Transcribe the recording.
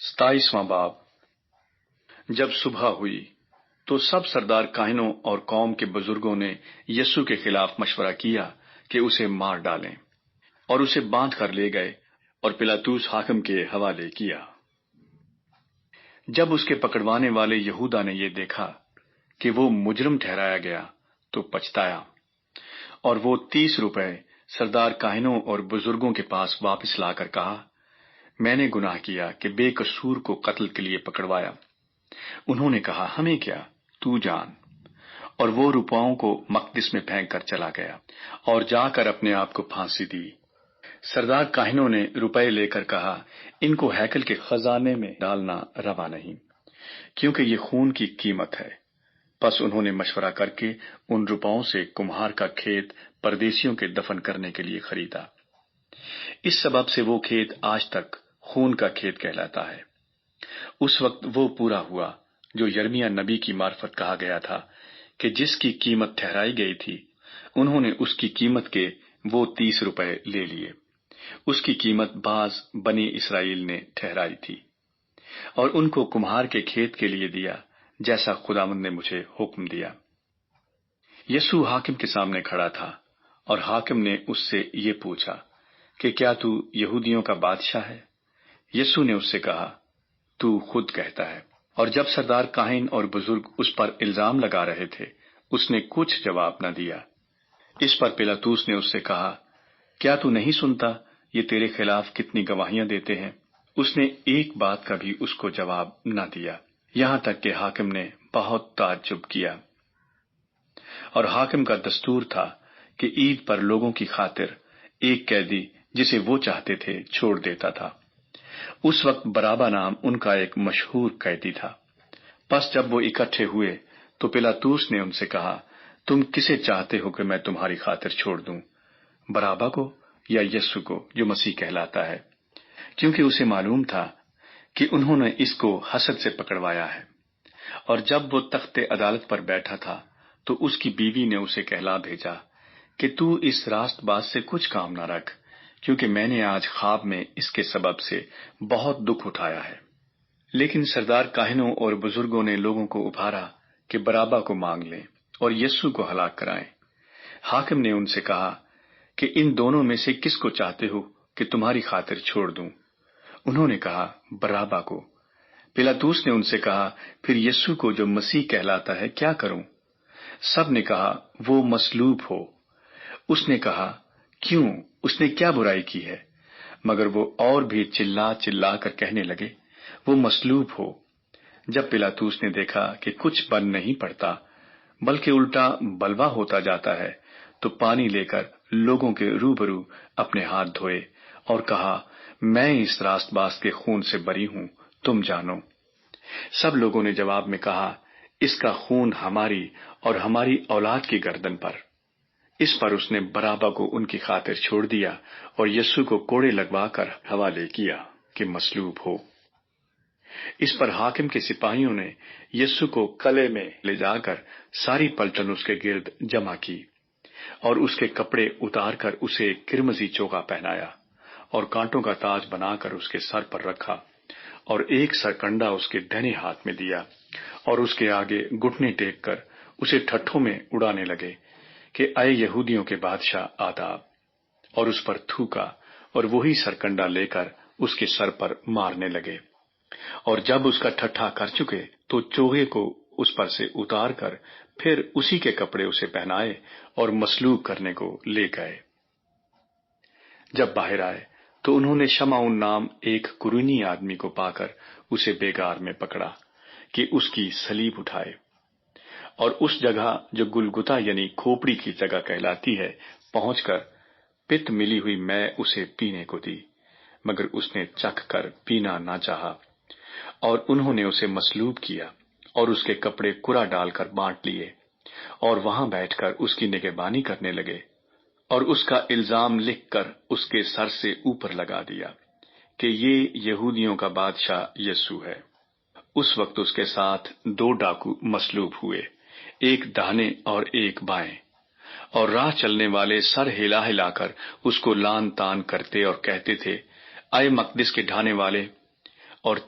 27واں باب۔ جب صبح ہوئی تو سب سردار کاہنوں اور قوم کے بزرگوں نے یسوع کے خلاف مشورہ کیا کہ اسے مار ڈالیں، اور اسے باندھ کر لے گئے اور پلاطوس حاکم کے حوالے کیا۔ جب اس کے پکڑوانے والے یہودا نے یہ دیکھا کہ وہ مجرم ٹھہرایا گیا تو پچھتایا، اور وہ 30 روپے سردار کاہنوں اور بزرگوں کے پاس واپس لا کر کہا، میں نے گناہ کیا کہ بے قصور کو قتل کے لیے پکڑوایا۔ انہوں نے کہا، ہمیں کیا، تو جان۔ اور وہ روپاؤں کو مقدس میں پھینک کر چلا گیا اور جا کر اپنے آپ کو پھانسی دی۔ سردار کاہنوں نے روپے لے کر کہا، ان کو ہیکل کے خزانے میں ڈالنا روا نہیں، کیونکہ یہ خون کی قیمت ہے۔ پس انہوں نے مشورہ کر کے ان روپاؤں سے کمہار کا کھیت پردیسیوں کے دفن کرنے کے لیے خریدا۔ اس سبب سے وہ کھیت آج تک خون کا کھیت کہلاتا ہے۔ اس وقت وہ پورا ہوا جو یرمیاہ نبی کی معرفت کہا گیا تھا کہ جس کی قیمت ٹھہرائی گئی تھی، انہوں نے اس کی قیمت کے وہ 30 روپے لے لیے۔ اس کی قیمت بعض بنی اسرائیل نے ٹھہرائی تھی، اور ان کو کمہار کے کھیت کے لیے دیا، جیسا خداوند نے مجھے حکم دیا۔ یسوع حاکم کے سامنے کھڑا تھا، اور حاکم نے اس سے یہ پوچھا کہ کیا تو یہودیوں کا بادشاہ ہے؟ یسوع نے اس سے کہا، تو خود کہتا ہے۔ اور جب سردار کاہن اور بزرگ اس پر الزام لگا رہے تھے، اس نے کچھ جواب نہ دیا۔ اس پر پلاطوس نے اس سے کہا، کیا تو نہیں سنتا یہ تیرے خلاف کتنی گواہیاں دیتے ہیں؟ اس نے ایک بات کا بھی اس کو جواب نہ دیا، یہاں تک کہ حاکم نے بہت تعجب کیا۔ اور حاکم کا دستور تھا کہ عید پر لوگوں کی خاطر ایک قیدی جسے وہ چاہتے تھے چھوڑ دیتا تھا۔ اس وقت برابا نام ان کا ایک مشہور قیدی تھا۔ پس جب وہ اکٹھے ہوئے تو پلاطوس نے ان سے کہا، تم کسے چاہتے ہو کہ میں تمہاری خاطر چھوڑ دوں، برابا کو یا یسوع کو جو مسیح کہلاتا ہے؟ کیونکہ اسے معلوم تھا کہ انہوں نے اس کو حسد سے پکڑوایا ہے۔ اور جب وہ تخت عدالت پر بیٹھا تھا تو اس کی بیوی نے اسے کہلا بھیجا کہ تو اس راست باز سے کچھ کام نہ رکھ، کیونکہ میں نے آج خواب میں اس کے سبب سے بہت دکھ اٹھایا ہے۔ لیکن سردار کاہنوں اور بزرگوں نے لوگوں کو ابھارا کہ برابا کو مانگ لیں اور یسوع کو ہلاک کرائیں۔ حاکم نے ان سے کہا کہ ان دونوں میں سے کس کو چاہتے ہو کہ تمہاری خاطر چھوڑ دوں؟ انہوں نے کہا، برابا کو۔ پلاطوس نے ان سے کہا، پھر یسوع کو جو مسیح کہلاتا ہے کیا کروں؟ سب نے کہا، وہ مصلوب ہو۔ اس نے کہا، کیوں، اس نے کیا برائی کی ہے؟ مگر وہ اور بھی چلا چلا کر کہنے لگے، وہ مصلوب ہو۔ جب پلاطوس نے دیکھا کہ کچھ بن نہیں پڑتا بلکہ الٹا بلوا ہوتا جاتا ہے، تو پانی لے کر لوگوں کے روبرو اپنے ہاتھ دھوئے اور کہا، میں اس راست باز کے خون سے بری ہوں، تم جانو۔ سب لوگوں نے جواب میں کہا، اس کا خون ہماری اور ہماری اولاد کی گردن پر۔ اس پر اس نے برابا کو ان کی خاطر چھوڑ دیا اور یسوع کو کوڑے لگوا کر حوالے کیا کہ مصلوب ہو۔ اس پر حاکم کے سپاہیوں نے یسوع کو قلعے میں لے جا کر ساری پلٹن اس کے گرد جمع کی، اور اس کے کپڑے اتار کر اسے کرمزی چوغا پہنایا، اور کانٹوں کا تاج بنا کر اس کے سر پر رکھا، اور ایک سرکنڈا اس کے دہنے ہاتھ میں دیا، اور اس کے آگے گھٹنے ٹیک کر اسے ٹھٹھوں میں اڑانے لگے کہ اے یہودیوں کے بادشاہ آداب، اور اس پر تھوکا، اور وہی سرکنڈا لے کر اس کے سر پر مارنے لگے۔ اور جب اس کا ٹھٹھا کر چکے تو چوغے کو اس پر سے اتار کر پھر اسی کے کپڑے اسے پہنائے اور مصلوب کرنے کو لے گئے۔ جب باہر آئے تو انہوں نے شمعون نام ایک قرینی آدمی کو پا کر اسے بیگار میں پکڑا کہ اس کی صلیب اٹھائے، اور اس جگہ جو گلگتا یعنی کھوپڑی کی جگہ کہلاتی ہے پہنچ کر پت ملی ہوئی میں اسے پینے کو دی، مگر اس نے چکھ کر پینا نہ چاہا۔ اور انہوں نے اسے مصلوب کیا اور اس کے کپڑے کرا ڈال کر بانٹ لیے، اور وہاں بیٹھ کر اس کی نگہبانی کرنے لگے، اور اس کا الزام لکھ کر اس کے سر سے اوپر لگا دیا کہ یہ یہودیوں کا بادشاہ یسوع ہے۔ اس وقت اس کے ساتھ 2 ڈاکو مصلوب ہوئے، ایک داہنے اور ایک بائیں، اور راہ چلنے والے سر ہلا ہلا کر اس کو لان تان کرتے اور کہتے تھے، اے مقدس کے ڈھانے والے اور